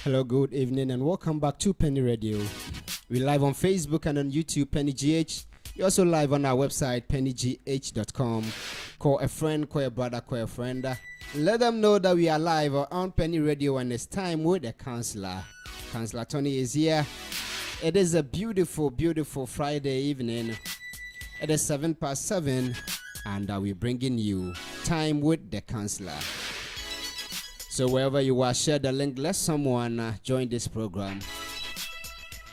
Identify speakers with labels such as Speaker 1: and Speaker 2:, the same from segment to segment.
Speaker 1: Hello, good evening, and welcome back to Peny Radio. We're live on Facebook and on YouTube, PenyGH. You're also live on our website, PenyGH.com. Call a friend, call a brother, call a friend. Let them know that we are live on Peny Radio, and it's time with the counselor. Counsellor Tony is here. It is a beautiful, beautiful Friday evening. It is 7:07, and we're bringing you time with the counselor. So wherever you are, share the link. Let someone join this program.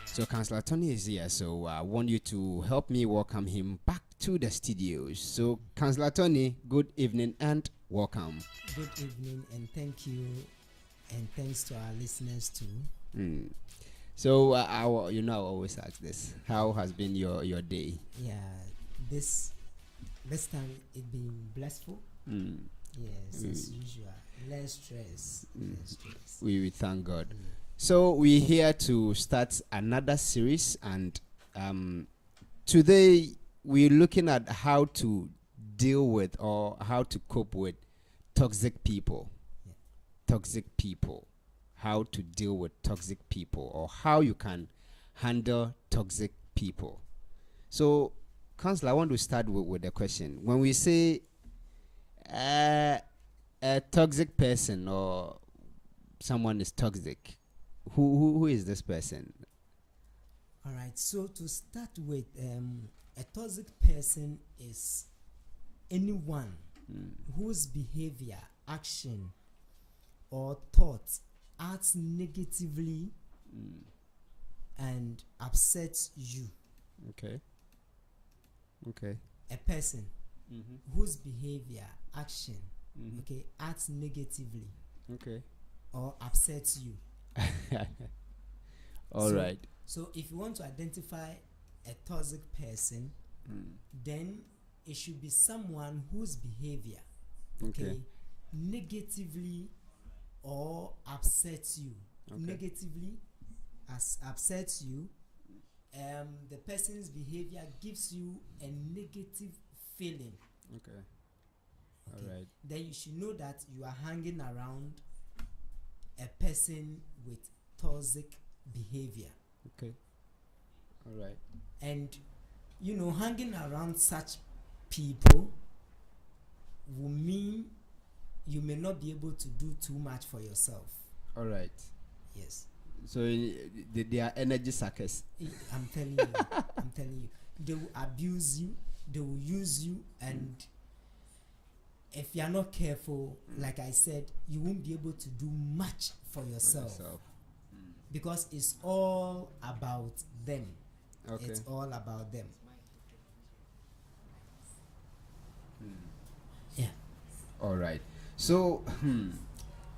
Speaker 1: So Counsellor Tony is here. So I want you to help me welcome him back to the studios. So Counsellor Tony, good evening and welcome.
Speaker 2: Good evening and thank you, and thanks to our listeners too.
Speaker 1: So I always ask this: how has been your day?
Speaker 2: Yeah, this time it been blissful. Yes, as usual. Less stress.
Speaker 1: We thank God. So we're here to start another series, and today we're looking at how to deal with or how to cope with toxic people.
Speaker 2: Yeah.
Speaker 1: Toxic people. How to deal with toxic people, or how you can handle toxic people. So, Counselor, I want to start with a question. When we say a toxic person or someone is toxic, who is this person?
Speaker 2: All right. So to start with, a toxic person is anyone whose behavior, action, or thoughts acts negatively and upsets you.
Speaker 1: Okay.
Speaker 2: A person whose behavior, action, acts negatively, or upsets you.
Speaker 1: All right.
Speaker 2: So if you want to identify a toxic person, then it should be someone whose behavior, negatively or upsets you. Negatively upsets you. The person's behavior gives you a negative feeling.
Speaker 1: Okay. All right.
Speaker 2: Then you should know that you are hanging around a person with toxic behavior.
Speaker 1: Okay. All right.
Speaker 2: And hanging around such people will mean you may not be able to do too much for yourself.
Speaker 1: All right.
Speaker 2: Yes.
Speaker 1: So they are energy suckers.
Speaker 2: I'm telling you. They will abuse you, they will use you, and if you are not careful, like I said, you won't be able to do much for yourself. Because it's all about them.
Speaker 1: Okay.
Speaker 2: It's all about them. Yeah.
Speaker 1: All right. So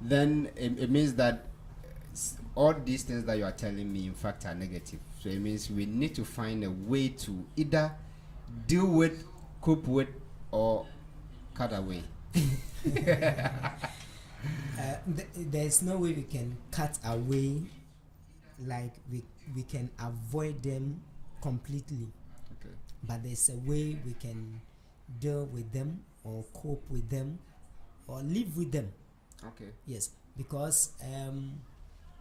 Speaker 1: then it means that all these things that you are telling me, in fact, are negative. So it means we need to find a way to either deal with, cope with, or cut away.
Speaker 2: There's no way we can cut away, like we can avoid them completely.
Speaker 1: Okay.
Speaker 2: But there's a way we can deal with them, or cope with them, or live with them.
Speaker 1: Okay.
Speaker 2: Yes, because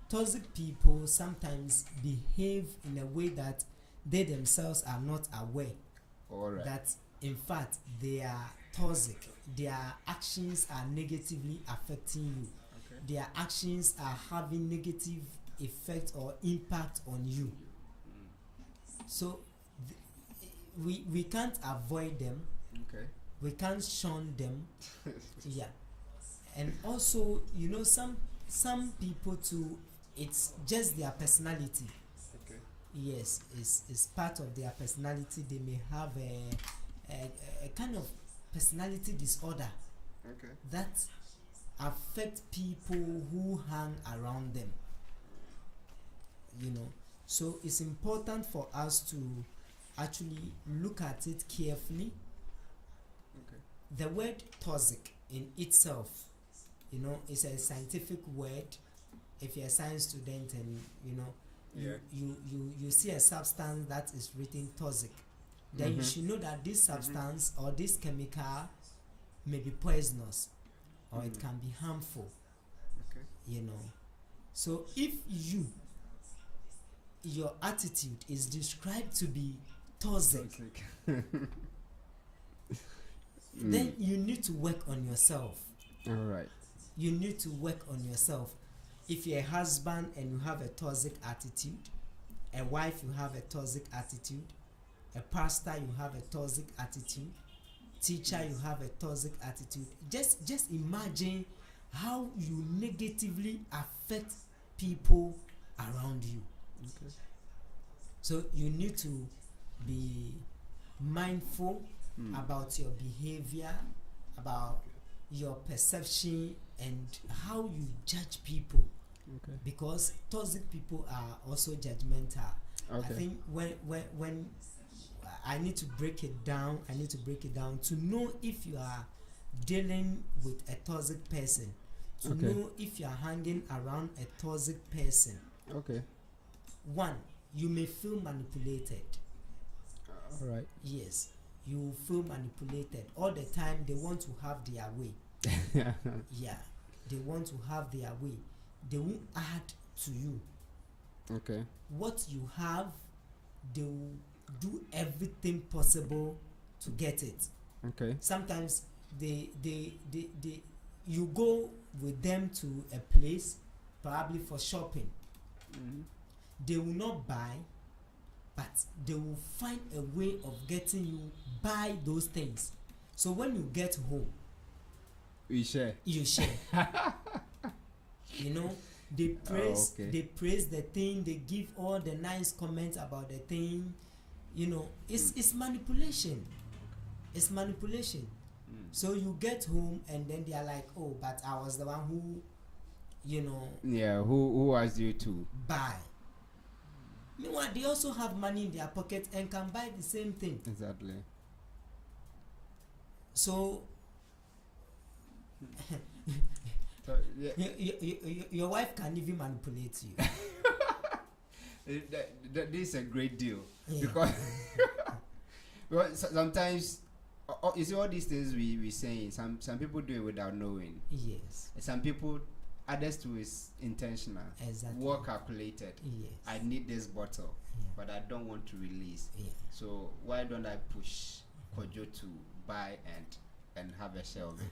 Speaker 2: toxic people sometimes behave in a way that they themselves are not aware.
Speaker 1: All right.
Speaker 2: That in fact they are toxic. Their actions are negatively affecting you. Okay. Their actions are having negative effect or impact on you. So we can't avoid them.
Speaker 1: Okay.
Speaker 2: We can't shun them. Yeah. And also, some people too, it's just their personality.
Speaker 1: Okay.
Speaker 2: Yes, it's part of their personality. They may have a kind of personality disorder that affect people who hang around them. So it's important for us to actually look at it carefully. The word toxic in itself, is a scientific word. If you're a science student and you see a substance that is written toxic, then you should know that this substance or this chemical may be poisonous, or it can be harmful. So if your attitude is described to be toxic, then you need to work on yourself.
Speaker 1: All right.
Speaker 2: You need to work on yourself. If you're a husband and you have a toxic attitude, a wife, you have a toxic attitude, a pastor, you have a toxic attitude, teacher, you have a toxic attitude. Just imagine how you negatively affect people around you.
Speaker 1: Okay.
Speaker 2: So you need to be mindful about your behavior, about your perception, and how you judge people.
Speaker 1: Okay.
Speaker 2: Because toxic people are also judgmental.
Speaker 1: Okay.
Speaker 2: I think when I need to break it down, to know if you are dealing with a toxic person, to know if you are hanging around a toxic person.
Speaker 1: Okay.
Speaker 2: One, you may feel manipulated.
Speaker 1: All right.
Speaker 2: Yes, you feel manipulated all the time. They want to have their way. Yeah, they want to have their way. They won't add to you.
Speaker 1: Okay.
Speaker 2: What you have, they will do everything possible to get it.
Speaker 1: Okay.
Speaker 2: Sometimes you go with them to a place, probably for shopping. They will not buy, but they will find a way of getting you buy those things. So when you get home,
Speaker 1: you share.
Speaker 2: You know, they praise,
Speaker 1: okay.
Speaker 2: they praise the thing, they give all the nice comments about the thing. You know, it's manipulation. It's manipulation. So you get home and then they are like, oh, but I was the one who, you know.
Speaker 1: Yeah, who asked you to
Speaker 2: buy. Meanwhile, they also have money in their pocket and can buy the same thing.
Speaker 1: Exactly.
Speaker 2: So, your wife can even manipulate you.
Speaker 1: This is a great deal, because sometimes you see all these things we saying. Some people do it without knowing.
Speaker 2: Yes.
Speaker 1: Some people, others too, is intentional.
Speaker 2: Exactly.
Speaker 1: Well calculated.
Speaker 2: Yes.
Speaker 1: I need this bottle, but I don't want to release. So why don't I push Kojo to buy and have a share of it?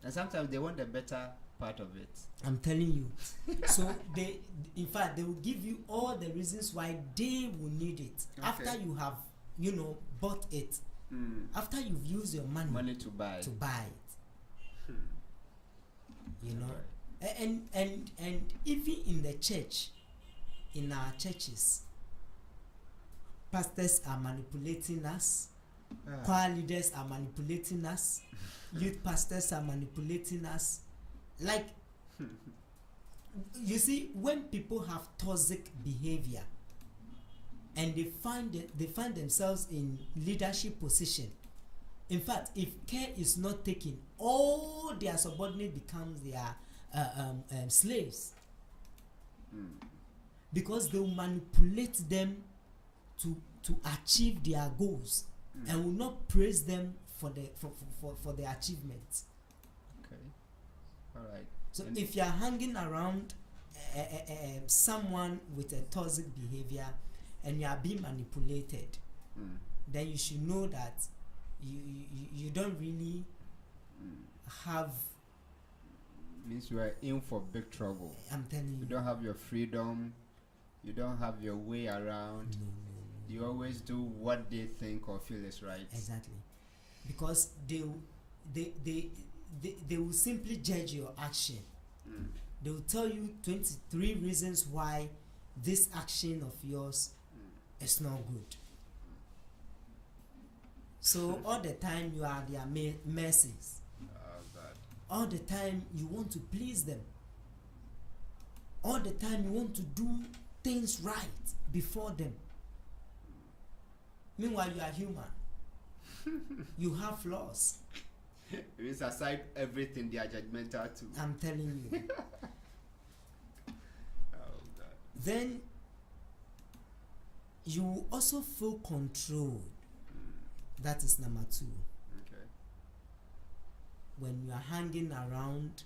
Speaker 1: And sometimes they want a better part of it.
Speaker 2: I'm telling you. So in fact, they will give you all the reasons why they will need it after you have, bought it. After you've used your money
Speaker 1: to buy
Speaker 2: it. You know, and even in the church, in our churches, pastors are manipulating us. Choir leaders are manipulating us. Youth pastors are manipulating us. Like, you see, when people have toxic behavior and they find themselves in leadership position, in fact, if care is not taken, all their subordinates becomes their slaves, because they will manipulate them to achieve their goals and will not praise them for their achievements.
Speaker 1: Okay. All right.
Speaker 2: So if you are hanging around someone with a toxic behavior and you are being manipulated, then you should know that you don't really have.
Speaker 1: Means you are in for big trouble.
Speaker 2: I'm telling you.
Speaker 1: You don't have your freedom. You don't have your way around.
Speaker 2: No.
Speaker 1: You always do what they think or feel is right.
Speaker 2: Exactly, because they will simply judge your action. They will tell you 23 reasons why this action of yours is not good. So all the time you are their mercies. All the time you want to please them. All the time you want to do things right before them. Meanwhile, you are human. You have flaws.
Speaker 1: It's aside everything, they are judgmental too.
Speaker 2: I'm telling you. Then you will also feel controlled. That is number 2.
Speaker 1: Okay.
Speaker 2: When you are hanging around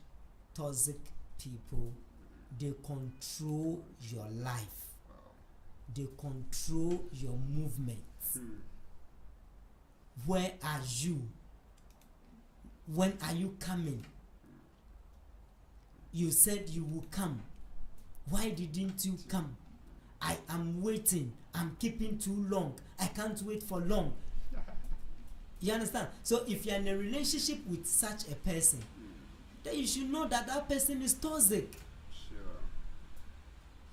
Speaker 2: toxic people, they control your life. They control your movements. Where are you? When are you coming? You said you will come. Why didn't you come? I am waiting. I'm keeping too long. I can't wait for long. You understand? So if you're in a relationship with such a person, then you should know that that person is toxic.
Speaker 1: Sure.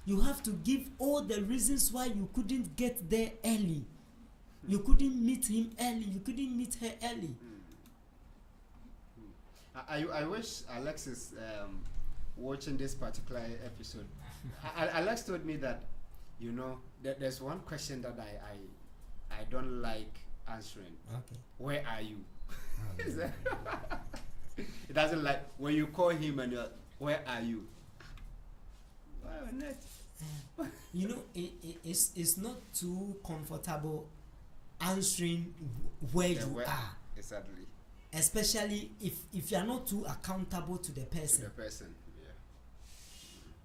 Speaker 2: You have to give all the reasons why you couldn't get there early. You couldn't meet him early. You couldn't meet her early.
Speaker 1: I wish Alex is watching this particular episode. Alex told me that, you know, there's one question that I don't like answering.
Speaker 2: Okay.
Speaker 1: Where are you? It doesn't like when you call him and you're, where are you? Why not?
Speaker 2: You know, it's not too comfortable answering where you are.
Speaker 1: Exactly.
Speaker 2: Especially if you are not too accountable to the person.
Speaker 1: To the person, yeah.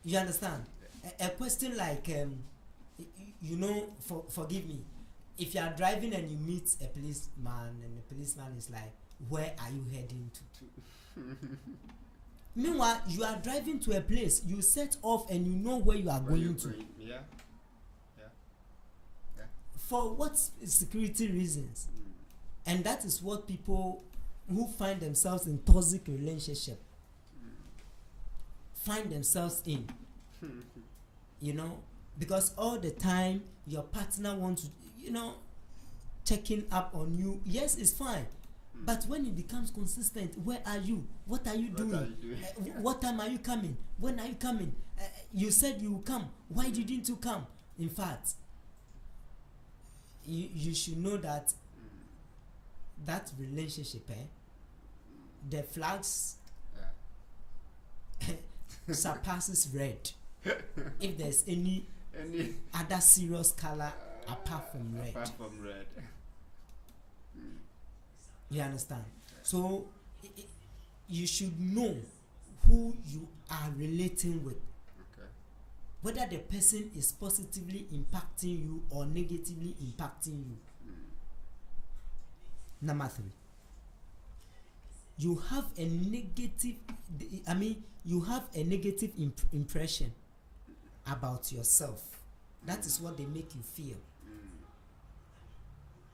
Speaker 2: You understand?
Speaker 1: Yeah.
Speaker 2: A question like, you know, forgive me, if you are driving and you meet a policeman and the policeman is like, where are you heading to? Meanwhile, you are driving to a place, you set off and you know where you are going to.
Speaker 1: Yeah.
Speaker 2: For what security reasons? And that is what people who find themselves in toxic relationship find themselves in. You know, because all the time your partner wants to, you know, checking up on you. Yes, it's fine. But when it becomes consistent, where are you? What are you doing? What time are you coming? When are you coming? You said you will come. Why didn't you come? In fact, you should know that that relationship, the flags surpasses red. If there's any other serious color apart from red.
Speaker 1: Apart from red.
Speaker 2: You understand? So you should know who you are relating with.
Speaker 1: Okay.
Speaker 2: Whether the person is positively impacting you or negatively impacting you. Number 3. You have a negative, you have a negative impression about yourself. That is what they make you feel.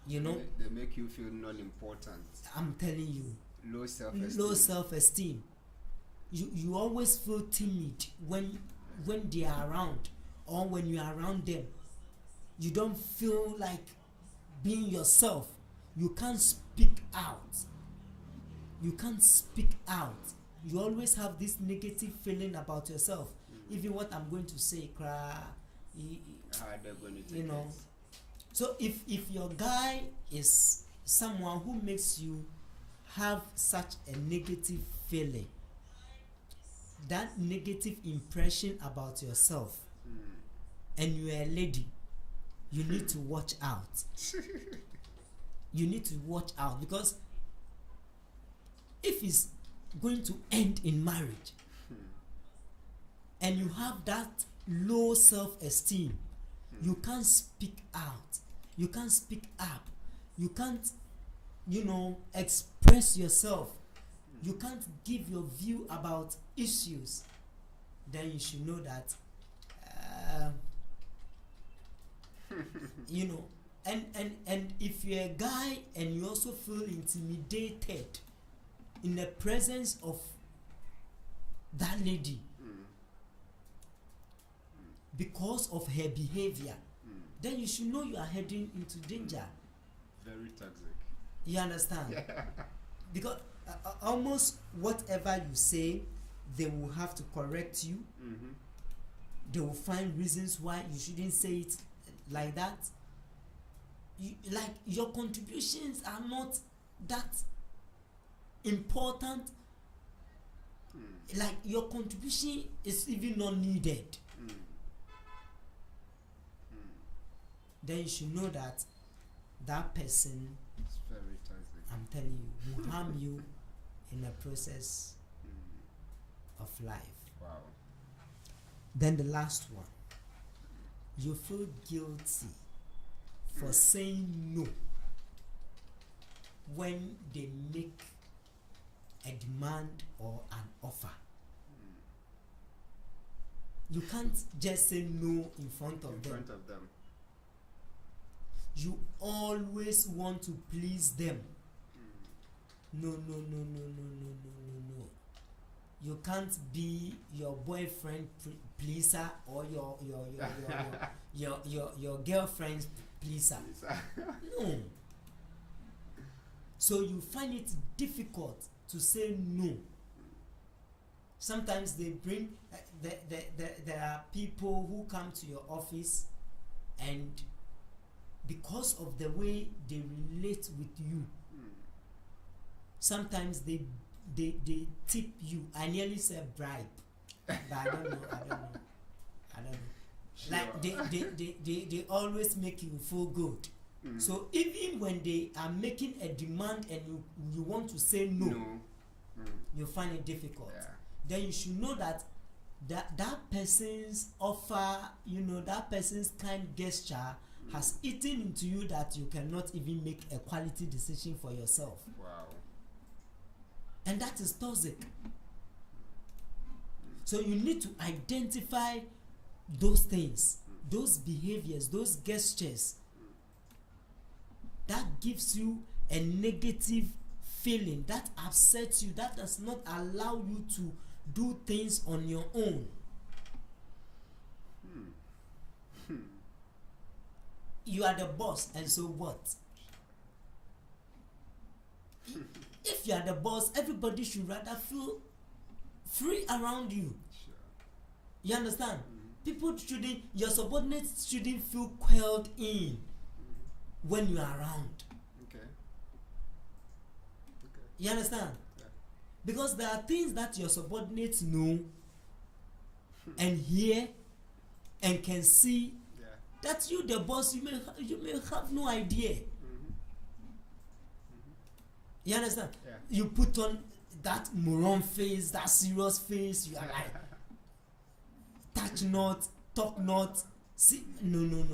Speaker 2: You know,
Speaker 1: they make you feel non-important.
Speaker 2: I'm telling you,
Speaker 1: Low self-esteem.
Speaker 2: low self-esteem. You always feel timid when they are around, or when you are around them. You don't feel like being yourself. You can't speak out. You can't speak out. You always have this negative feeling about yourself. Even what I'm going to say,
Speaker 1: How they're going to take
Speaker 2: you know.
Speaker 1: it.
Speaker 2: So if your guy is someone who makes you have such a negative feeling, that negative impression about yourself, and you are a lady, you need to watch out. You need to watch out, because if it's going to end in marriage and you have that low self-esteem, you can't speak out, you can't speak up, you can't, you know, express yourself, you can't give your view about issues, then you should know that you know, and if you're a guy and you also feel intimidated in the presence of that lady because of her behavior, then you should know you are heading into danger.
Speaker 1: Very toxic.
Speaker 2: You understand? Because almost whatever you say, they will have to correct you. They will find reasons why you shouldn't say it like that. Like your contributions are not that important. Like your contribution is even not needed. Then you should know that that person,
Speaker 1: It's very toxic.
Speaker 2: I'm telling you, will harm you in the process of life.
Speaker 1: Wow.
Speaker 2: Then the last one, you feel guilty for saying no when they make a demand or an offer. You can't just say no in front of them. You always want to please them. No. You can't be your boyfriend pleaser or your girlfriend's pleaser. No. So you find it difficult to say no. Sometimes they bring there are people who come to your office, and because of the way they relate with you, sometimes they tip you. I nearly said bribe, but I don't know.
Speaker 1: Sure.
Speaker 2: Like they always make you feel good. So even when they are making a demand and you want to say no. You find it difficult.
Speaker 1: Yeah.
Speaker 2: Then you should know that person's offer, that person's kind gesture has eaten into you, that you cannot even make a quality decision for yourself.
Speaker 1: Wow.
Speaker 2: And that is toxic. So you need to identify those things, those behaviors, those gestures that gives you a negative feeling, that upsets you, that does not allow you to do things on your own. You are the boss, and so what? If you are the boss, everybody should rather feel free around you.
Speaker 1: Sure.
Speaker 2: You understand? Your subordinates shouldn't feel quelled in when you are around.
Speaker 1: Okay.
Speaker 2: You understand?
Speaker 1: Yeah.
Speaker 2: Because there are things that your subordinates know and hear and can see, that you, the boss, you may have no idea. You understand?
Speaker 1: Yeah.
Speaker 2: You put on that moron face, that serious face. You are like, touch not, talk not. See, no.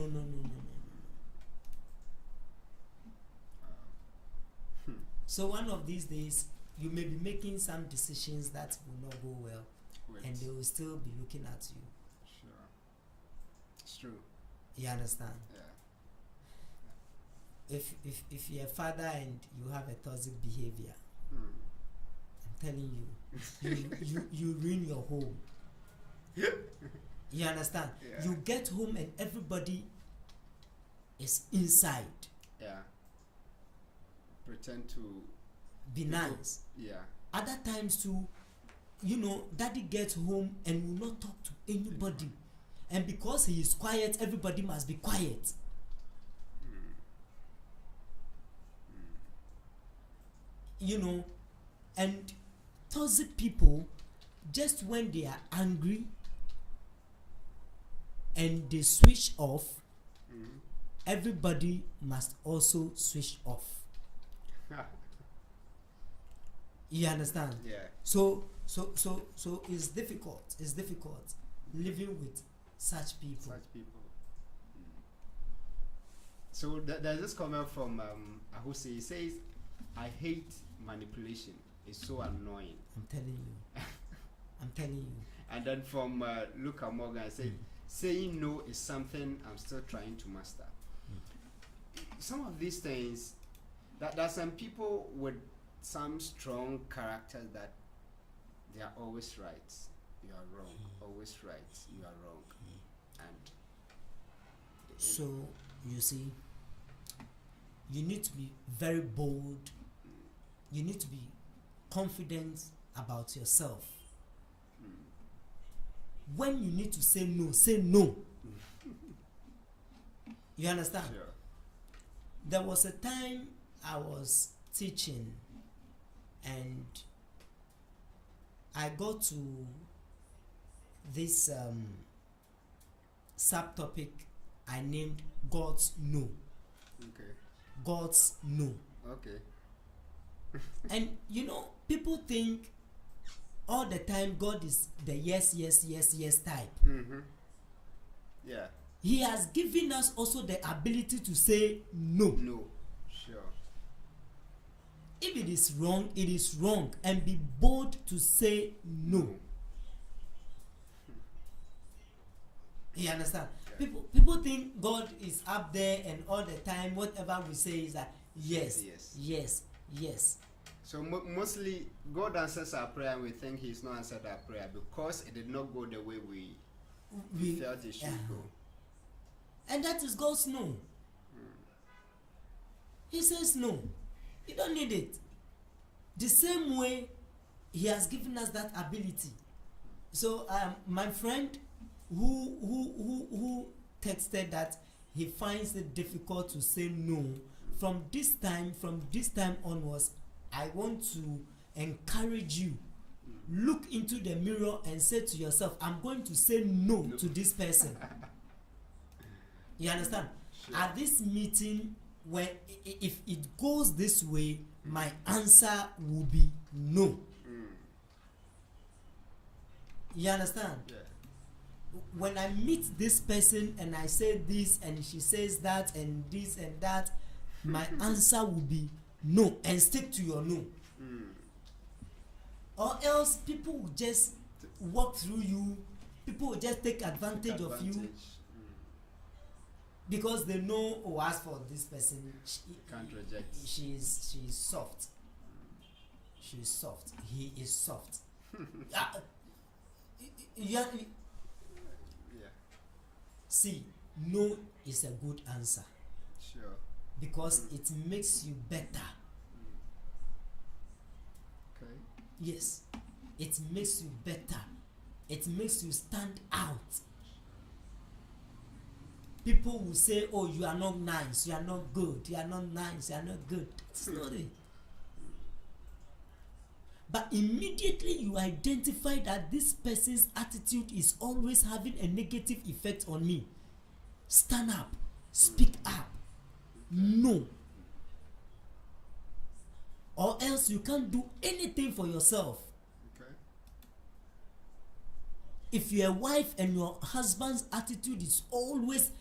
Speaker 2: So one of these days, you may be making some decisions that will not go well, and they will still be looking at you.
Speaker 1: Sure. It's true.
Speaker 2: You understand?
Speaker 1: Yeah.
Speaker 2: If you're a father and you have a toxic behavior, I'm telling you, you ruin your home. You understand?
Speaker 1: Yeah.
Speaker 2: You get home and everybody is inside.
Speaker 1: Yeah. Pretend to
Speaker 2: be nice.
Speaker 1: Yeah.
Speaker 2: Other times too, daddy gets home and will not talk to anybody. And because he is quiet, everybody must be quiet. And toxic people, just when they are angry and they switch off, everybody must also switch off. You understand?
Speaker 1: Yeah.
Speaker 2: So it's difficult. It's difficult living with such people.
Speaker 1: So there's this comment from Ahuse. He says, "I hate manipulation. It's so annoying."
Speaker 2: I'm telling you.
Speaker 1: And then from Luca Morgan, I said, "Saying no is something I'm still trying to master." Some of these things, there are some people with some strong characters that they are always right, you are wrong. Always right, you are wrong. And
Speaker 2: so you see, you need to be very bold. You need to be confident about yourself. When you need to say no, say no. You understand?
Speaker 1: Sure.
Speaker 2: There was a time I was teaching and I got to this subtopic I named God's No.
Speaker 1: Okay.
Speaker 2: God's No.
Speaker 1: Okay.
Speaker 2: And people think all the time God is the yes, yes, yes, yes type.
Speaker 1: Yeah.
Speaker 2: He has given us also the ability to say no.
Speaker 1: No. Sure.
Speaker 2: If it is wrong, it is wrong, and be bold to say no. You understand?
Speaker 1: Yeah.
Speaker 2: People think God is up there and all the time whatever we say is that yes,
Speaker 1: Yes.
Speaker 2: yes, yes.
Speaker 1: So mostly God answers our prayer and we think He's not answered our prayer because it did not go the way we felt it should go.
Speaker 2: And that is God's no. He says no. You don't need it. The same way He has given us that ability. So my friend who texted that he finds it difficult to say no, from this time onwards, I want to encourage you. Look into the mirror and say to yourself, I'm going to say no to this person. You understand?
Speaker 1: Sure.
Speaker 2: At this meeting, when if it goes this way, my answer will be no. You understand?
Speaker 1: Yeah.
Speaker 2: When I meet this person and I say this and she says that and this and that, my answer will be no, and stick to your no. Or else people will just walk through you, people will just take advantage of you because they know, oh, as for this person,
Speaker 1: Can't reject.
Speaker 2: she is soft. She is soft. He is soft. Yeah. See, no is a good answer.
Speaker 1: Sure.
Speaker 2: Because it makes you better.
Speaker 1: Okay.
Speaker 2: Yes, it makes you better. It makes you stand out. People will say, oh, you are not nice, you are not good, you are not nice, you are not good. That's not it. But immediately you identify that this person's attitude is always having a negative effect on me. Stand up, speak up. No. Or else you can't do anything for yourself.
Speaker 1: Okay.
Speaker 2: If you're a wife and your husband's attitude is always,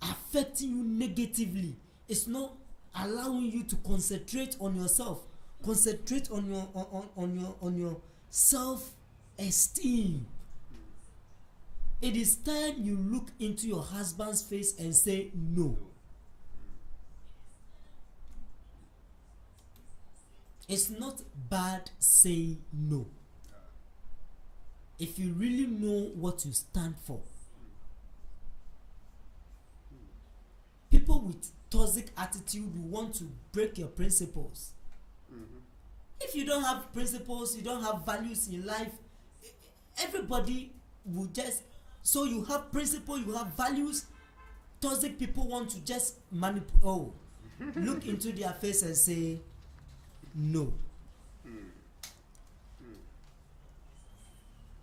Speaker 2: affecting you negatively, it's not allowing you to concentrate on yourself. Concentrate on your self-esteem. It is time you look into your husband's face and say no. It's not bad saying no. If you really know what you stand for. People with toxic attitude will want to break your principles. If you don't have principles, you don't have values in life, everybody will just, so you have principle, you have values. Toxic people want to just manipulate, look into their face and say no.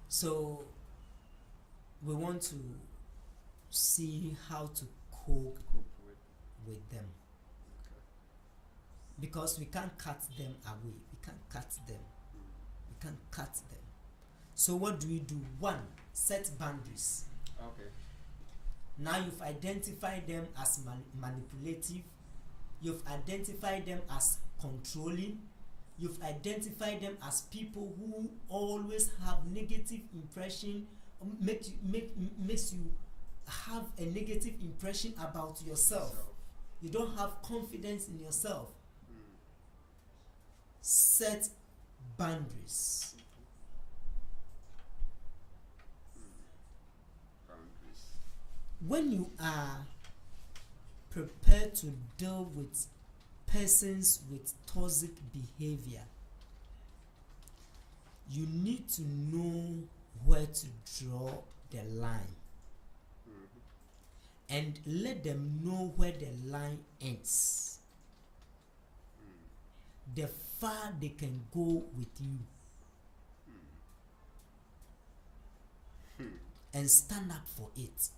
Speaker 2: So we want to see how to cope with them. Because we can't cut them away. We can't cut them. We can't cut them. So what do we do? One, set boundaries.
Speaker 1: Okay.
Speaker 2: Now you've identified them as manipulative. You've identified them as controlling. You've identified them as people who always have negative impression, makes you have a negative impression about yourself. You don't have confidence in yourself. Set boundaries. When you are prepared to deal with persons with toxic behavior, you need to know where to draw the line and let them know where the line ends. The far they can go with you. And stand up for it.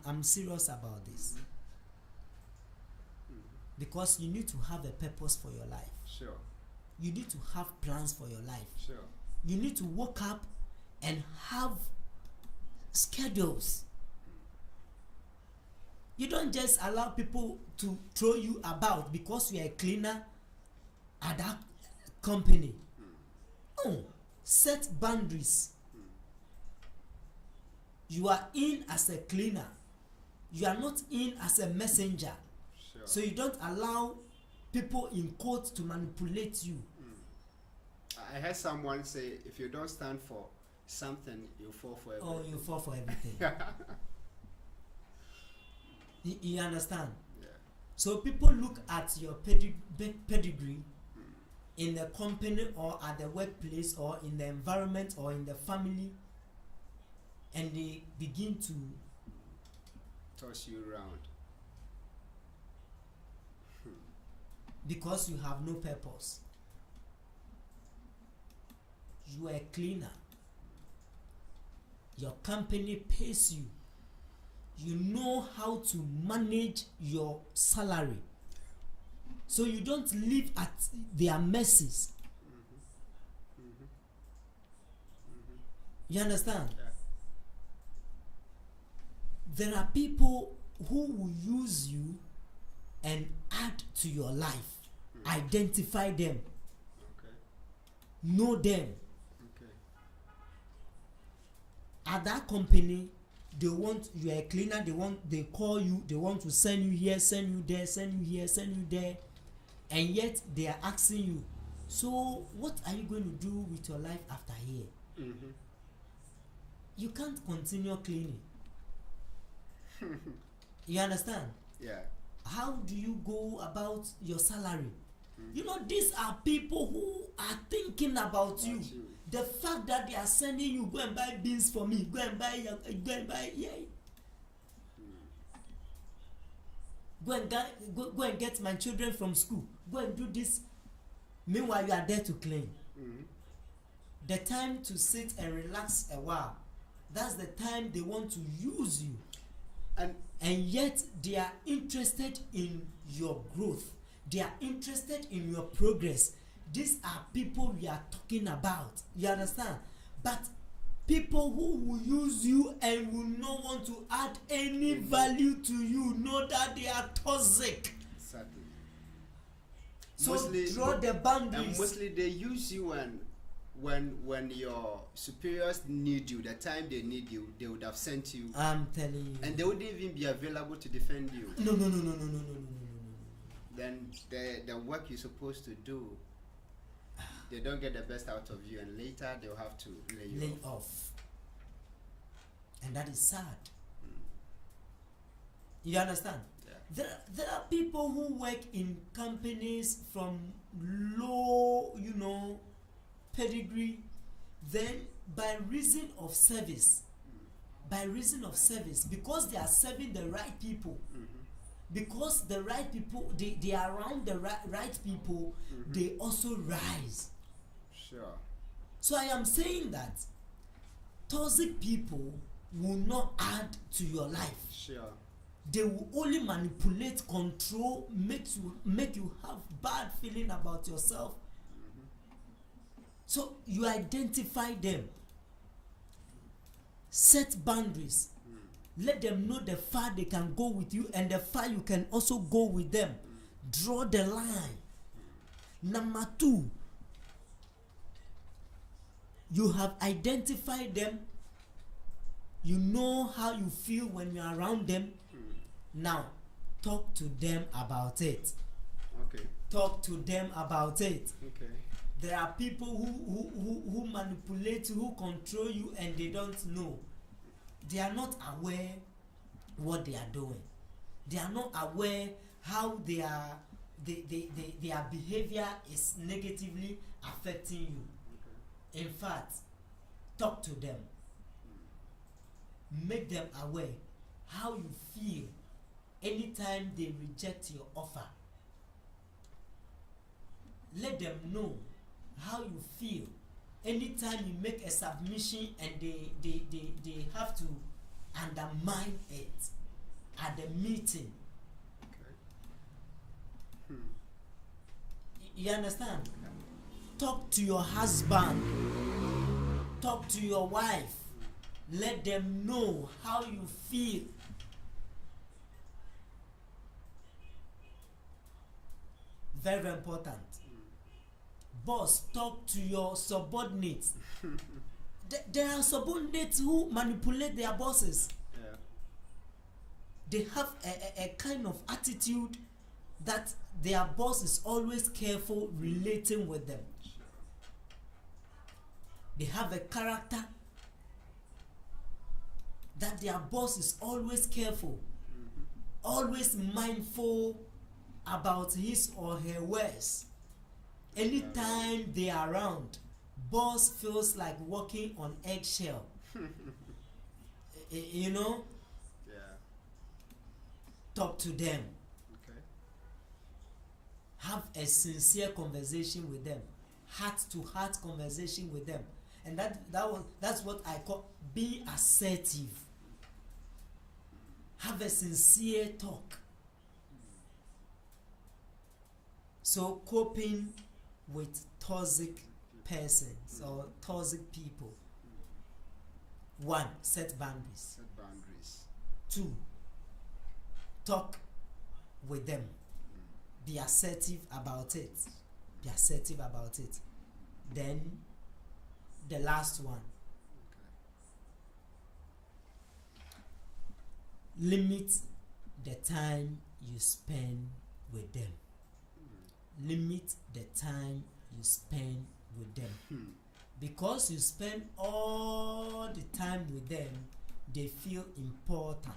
Speaker 2: I'm serious about this. Because you need to have a purpose for your life.
Speaker 1: Sure.
Speaker 2: You need to have plans for your life.
Speaker 1: Sure.
Speaker 2: You need to wake up and have schedules. You don't just allow people to throw you about because you are a cleaner at that company. No, set boundaries. You are in as a cleaner. You are not in as a messenger.
Speaker 1: Sure.
Speaker 2: So you don't allow people in court to manipulate you.
Speaker 1: I heard someone say, if you don't stand for something, you fall for everything.
Speaker 2: Oh, you fall for everything. You understand?
Speaker 1: Yeah.
Speaker 2: So people look at your pedigree in the company or at the workplace or in the environment or in the family, and they begin to
Speaker 1: toss you around.
Speaker 2: Because you have no purpose. You are a cleaner. Your company pays you. You know how to manage your salary. So you don't live at their mercies. You understand?
Speaker 1: Yeah.
Speaker 2: There are people who will use you and add to your life. Identify them.
Speaker 1: Okay.
Speaker 2: Know them.
Speaker 1: Okay.
Speaker 2: At that company, they want you are a cleaner. They call you. They want to send you here, send you there, send you here, send you there, and yet they are asking you, so what are you going to do with your life after here?
Speaker 1: Mm-hmm.
Speaker 2: You can't continue cleaning. You understand?
Speaker 1: Yeah.
Speaker 2: How do you go about your salary? You know, these are people who are thinking about you. The fact that they are sending you, go and buy beans for me, go and buy, yeah. Go and get my children from school. Go and do this. Meanwhile, you are there to clean. The time to sit and relax a while, that's the time they want to use you. And yet they are interested in your growth. They are interested in your progress. These are people we are talking about. You understand? But people who will use you and will not want to add any value to you, know that they are toxic.
Speaker 1: Exactly.
Speaker 2: So
Speaker 1: mostly,
Speaker 2: draw the boundaries.
Speaker 1: And mostly they use you when your superiors need you, the time they need you, they would have sent you.
Speaker 2: I'm telling you.
Speaker 1: And they wouldn't even be available to defend you.
Speaker 2: No.
Speaker 1: Then the work you're supposed to do, they don't get the best out of you, and later they'll have to lay off.
Speaker 2: And that is sad. You understand?
Speaker 1: Yeah.
Speaker 2: There are people who work in companies from low, pedigree. Then by reason of service, because they are serving the right people, because the right people, they are around the right people, they also rise.
Speaker 1: Sure.
Speaker 2: So I am saying that toxic people will not add to your life.
Speaker 1: Sure.
Speaker 2: They will only manipulate, control, make you have bad feeling about yourself. So you identify them. Set boundaries. Let them know the far they can go with you and the far you can also go with them. Draw the line. Number 2, you have identified them. You know how you feel when you're around them. Now, talk to them about it.
Speaker 1: Okay.
Speaker 2: Talk to them about it.
Speaker 1: Okay.
Speaker 2: There are people who manipulate, who control you, and they don't know. They are not aware what they are doing. They are not aware how their behavior is negatively affecting you. In fact, talk to them. Make them aware how you feel anytime they reject your offer. Let them know how you feel anytime you make a submission and they have to undermine it at the meeting.
Speaker 1: Okay.
Speaker 2: You understand? Talk to your husband. Talk to your wife. Let them know how you feel. Very, very important. Boss, talk to your subordinates. There are subordinates who manipulate their bosses.
Speaker 1: Yeah.
Speaker 2: They have a kind of attitude that their boss is always careful relating with them. They have a character that their boss is always careful, always mindful about his or her words. Anytime they are around, boss feels like walking on eggshell. You know?
Speaker 1: Yeah.
Speaker 2: Talk to them.
Speaker 1: Okay.
Speaker 2: Have a sincere conversation with them, heart-to-heart conversation with them, and that's what I call being assertive. Have a sincere talk. So coping with toxic persons or toxic people. 1, set boundaries.
Speaker 1: Set boundaries.
Speaker 2: 2, talk with them. Be assertive about it. Be assertive about it. Then the last one.
Speaker 1: Okay.
Speaker 2: Limit the time you spend with them. Limit the time you spend with them. Because you spend all the time with them, they feel important.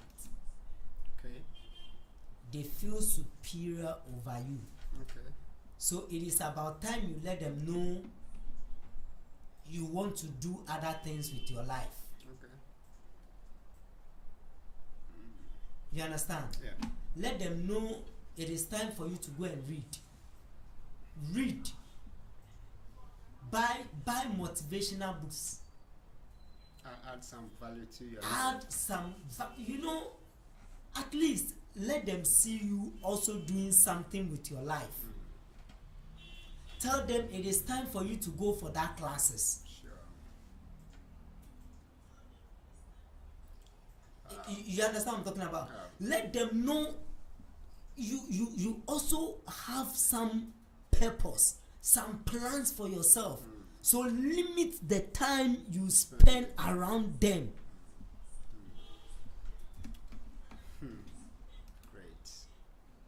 Speaker 1: Okay.
Speaker 2: They feel superior over you.
Speaker 1: Okay.
Speaker 2: So it is about time you let them know you want to do other things with your life.
Speaker 1: Okay.
Speaker 2: You understand?
Speaker 1: Yeah.
Speaker 2: Let them know it is time for you to go and read. Read. Buy motivational books.
Speaker 1: Add some value to your life.
Speaker 2: Add some, at least let them see you also doing something with your life. Tell them it is time for you to go for that classes.
Speaker 1: Sure.
Speaker 2: You understand what I'm talking about? Let them know you also have some purpose, some plans for yourself. So limit the time you spend around them.
Speaker 1: Great.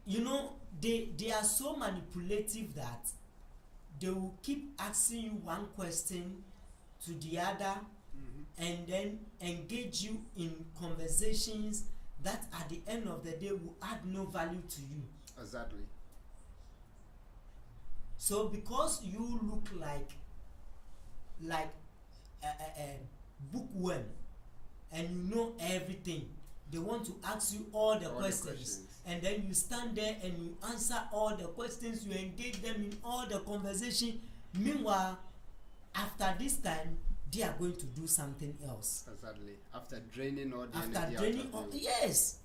Speaker 2: You know, they are so manipulative that they will keep asking you one question to the other, and then engage you in conversations that at the end of the day will add no value to you.
Speaker 1: Exactly.
Speaker 2: So because you look like a bookworm and you know everything, they want to ask you all the questions, and then you stand there and you answer all the questions, you engage them in all the conversation. Meanwhile, after this time, they are going to do something else.
Speaker 1: Exactly. After draining all the
Speaker 2: After
Speaker 1: energy
Speaker 2: draining
Speaker 1: out
Speaker 2: all,
Speaker 1: of you.
Speaker 2: yes.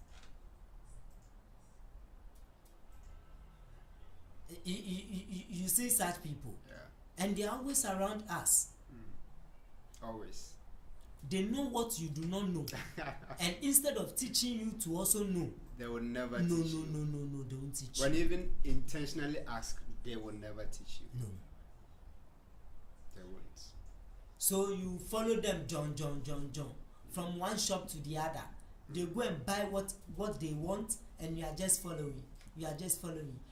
Speaker 2: You see such people,
Speaker 1: Yeah.
Speaker 2: and they are always around us.
Speaker 1: Always.
Speaker 2: They know what you do not know, and instead of teaching you to also know,
Speaker 1: They will never
Speaker 2: no,
Speaker 1: teach you.
Speaker 2: no, they won't teach
Speaker 1: When
Speaker 2: you.
Speaker 1: you even intentionally ask, they will never teach you.
Speaker 2: No.
Speaker 1: They won't.
Speaker 2: So you follow them, John, from one shop to the other. They go and buy what they want, and you are just following.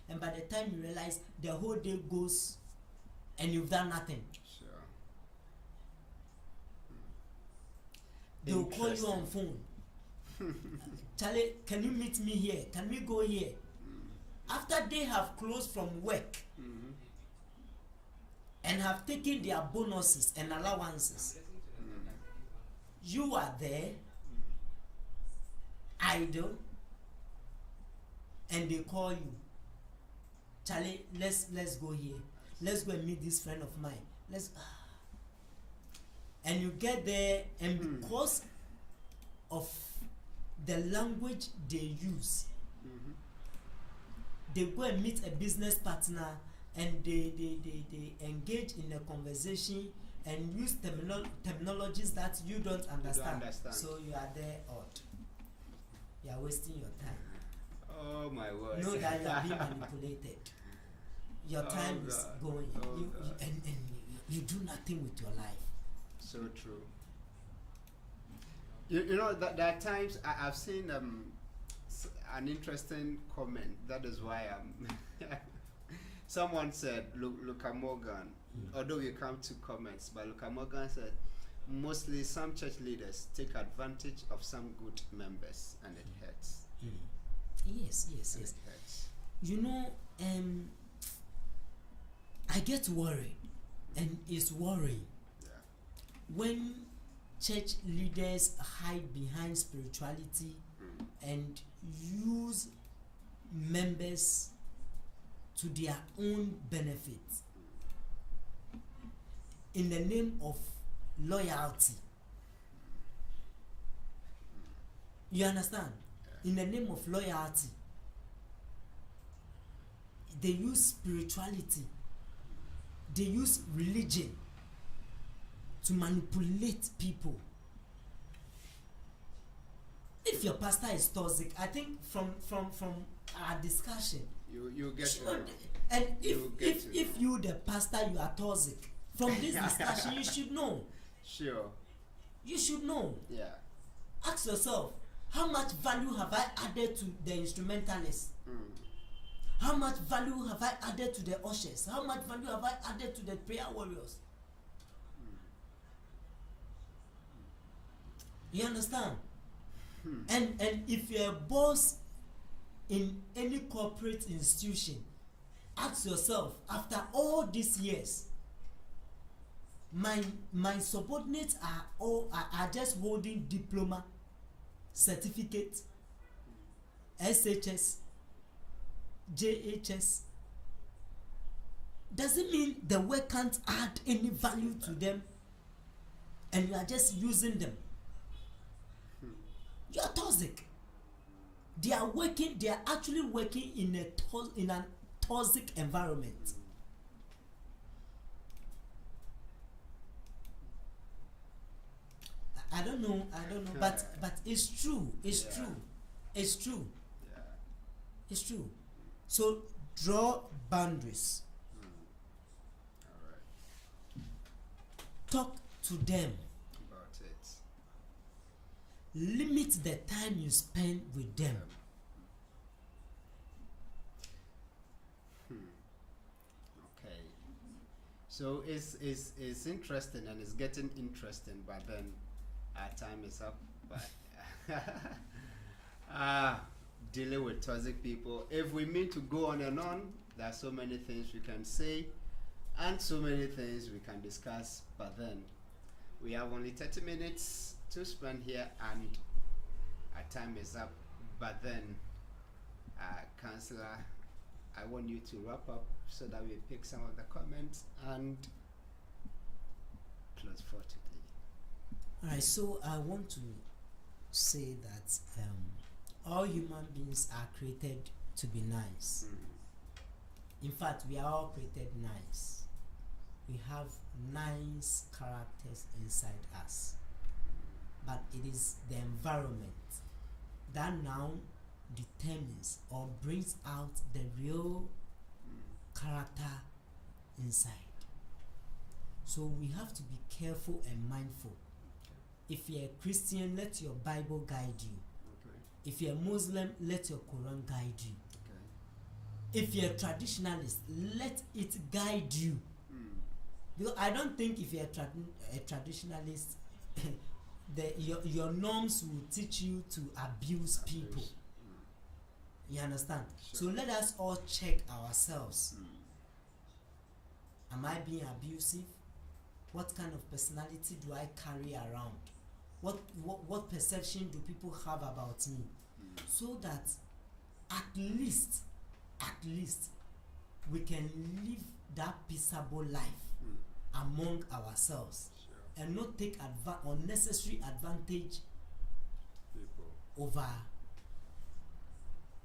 Speaker 2: And by the time you realize, the whole day goes, and you've done nothing.
Speaker 1: Sure.
Speaker 2: They will call you on phone. Charlie, can you meet me here? Can we go here? After they have closed from work and have taken their bonuses and allowances, you are there, idle, and they call you. Charlie, let's go here. Let's go and meet this friend of mine. And you get there, and because of the language they use, they go and meet a business partner and they engage in a conversation and use terminologies that you don't understand. So you are there odd. You are wasting your time.
Speaker 1: Oh my word.
Speaker 2: Know that you are being manipulated. Your time is going. And you do nothing with your life.
Speaker 1: So true. You know that there are times I've seen an interesting comment. That is why someone said, Luka Morgan, although we come to comments, but Luka Morgan said, mostly some church leaders take advantage of some good members, and it hurts.
Speaker 2: Yes.
Speaker 1: It hurts.
Speaker 2: You know, I get worried, and it's worrying when church leaders hide behind spirituality and use members to their own benefit in the name of loyalty. You understand? In the name of loyalty, they use spirituality, they use religion to manipulate people. If your pastor is toxic, I think from our discussion,
Speaker 1: you get to know.
Speaker 2: And if you the pastor, you are toxic, from this discussion you should know.
Speaker 1: Sure.
Speaker 2: You should know.
Speaker 1: Yeah.
Speaker 2: Ask yourself, how much value have I added to the instrumentalists? How much value have I added to the ushers? How much value have I added to the prayer warriors? You understand? And if you're a boss in any corporate institution, ask yourself, after all these years, my subordinates are just holding diploma, certificate, SHS, JHS. Does it mean the work can't add any value to them and you are just using them? You are toxic. They are actually working in a toxic environment. I don't know, but it's true. It's true.
Speaker 1: Yeah.
Speaker 2: It's true. So draw boundaries.
Speaker 1: All right.
Speaker 2: Talk to them.
Speaker 1: About it.
Speaker 2: Limit the time you spend with them.
Speaker 1: Okay. So it's interesting, and it's getting interesting, but then our time is up. But dealing with toxic people, if we mean to go on and on, there are so many things we can say and so many things we can discuss, but then we have only 30 minutes to spend here and our time is up. But then Counsellor, I want you to wrap up so that we pick some of the comments and close for today.
Speaker 2: Alright, so I want to say that all human beings are created to be nice. In fact, we are all created nice. We have nice characters inside us. But it is the environment that now determines or brings out the real character inside. So we have to be careful and mindful. If you're a Christian, let your Bible guide you.
Speaker 1: Okay.
Speaker 2: If you're a Muslim, let your Quran guide you.
Speaker 1: Okay.
Speaker 2: If you're a traditionalist, let it guide you. Because I don't think if you're a traditionalist, your norms will teach you to abuse people. You understand?
Speaker 1: Sure.
Speaker 2: So let us all check ourselves. Am I being abusive? What kind of personality do I carry around? What perception do people have about me? So that at least we can live that peaceable life among ourselves.
Speaker 1: Sure.
Speaker 2: And not take unnecessary advantage
Speaker 1: People.
Speaker 2: over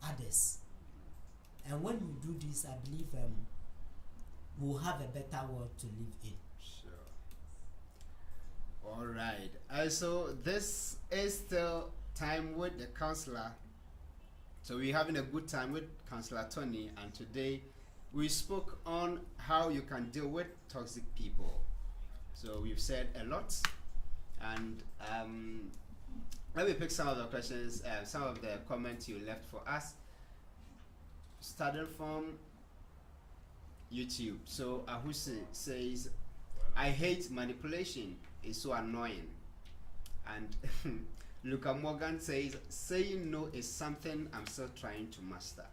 Speaker 2: others. And when we do this, I believe we'll have a better world to live in.
Speaker 1: Sure. All right. So this is still time with the counselor. So we're having a good time with Counsellor Tony, and today we spoke on how you can deal with toxic people. So we've said a lot, and let me pick some of the questions, some of the comments you left for us, starting from YouTube. So Ahuse says, I hate manipulation, it's so annoying. And Luca Morgan says, saying no is something I'm still trying to master.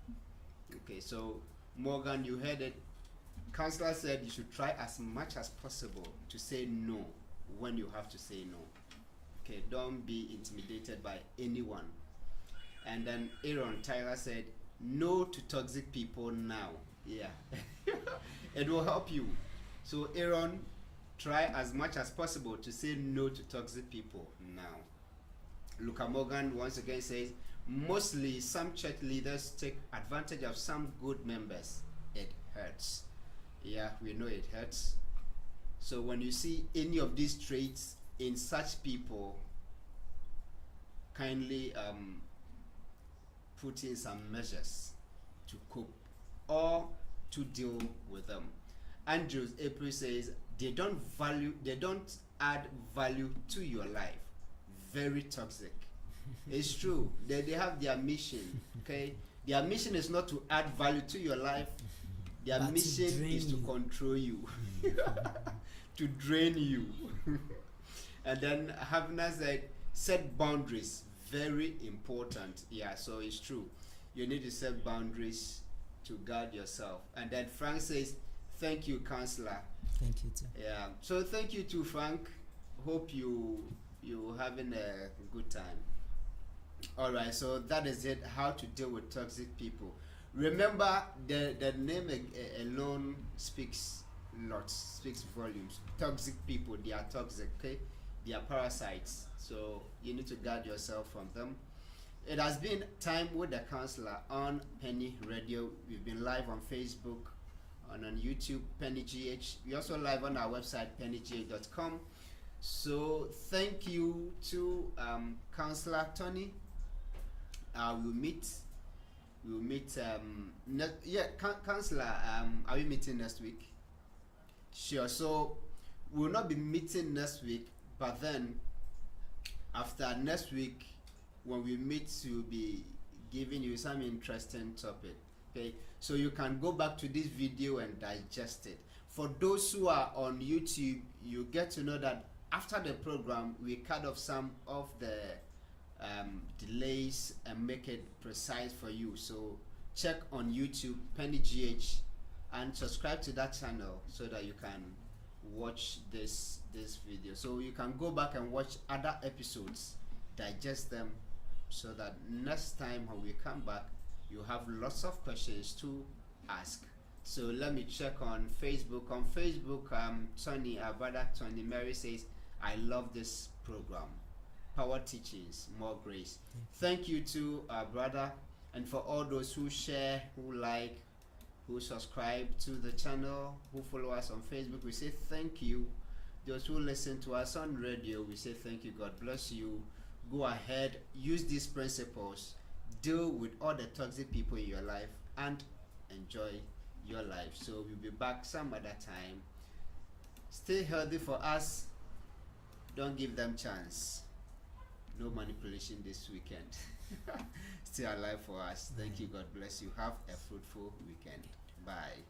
Speaker 1: Okay, so Morgan, you heard it. Counselor said you should try as much as possible to say no when you have to say no. Okay, don't be intimidated by anyone. And then Aaron Tyler said, no to toxic people now. Yeah, it will help you. So Aaron, try as much as possible to say no to toxic people now. Luca Morgan once again says, mostly some church leaders take advantage of some good members. It hurts. Yeah, we know it hurts. So when you see any of these traits in such people, kindly put in some measures to cope or to deal with them. Andrews April says, they don't add value to your life. Very toxic. It's true. They have their mission. Okay, their mission is not to add value to your life. Their
Speaker 2: But
Speaker 1: mission is to control you, to drain you. And then Havna said, set boundaries. Very important. Yeah, so it's true. You need to set boundaries to guard yourself. And then Frank says, thank you, Counselor.
Speaker 2: Thank you too.
Speaker 1: Yeah. So thank you too, Frank. Hope you having a good time. All right. So that is it. How to deal with toxic people. Remember, the name alone speaks lots, speaks volumes. Toxic people, they are toxic. Okay, they are parasites. So you need to guard yourself from them. It has been time with the counselor on Peny Radio. We've been live on Facebook and on YouTube, PenyGH. We're also live on our website, PenyGH.com. So thank you to Counsellor Tony. We'll meet. Counsellor. Are we meeting next week? Sure. So we'll not be meeting next week, but then after next week, when we meet, we'll be giving you some interesting topic. Okay, so you can go back to this video and digest it. For those who are on YouTube, you get to know that after the program, we cut off some of the delays and make it precise for you. So check on YouTube, PenyGH, and subscribe to that channel so that you can watch this video. So you can go back and watch other episodes, digest them, so that next time when we come back, you have lots of questions to ask. So let me check on Facebook. On Facebook, Tony, our brother Tony Mary says, I love this program. Power teachings, more grace. Thank you to our brother, and for all those who share, who like, who subscribe to the channel, who follow us on Facebook, we say thank you. Those who listen to us on radio, we say thank you. God bless you. Go ahead, use these principles, deal with all the toxic people in your life, and enjoy your life. So we'll be back some other time. Stay healthy for us. Don't give them chance. No manipulation this weekend. Stay alive for us. Thank you. God bless you. Have a fruitful weekend. Bye.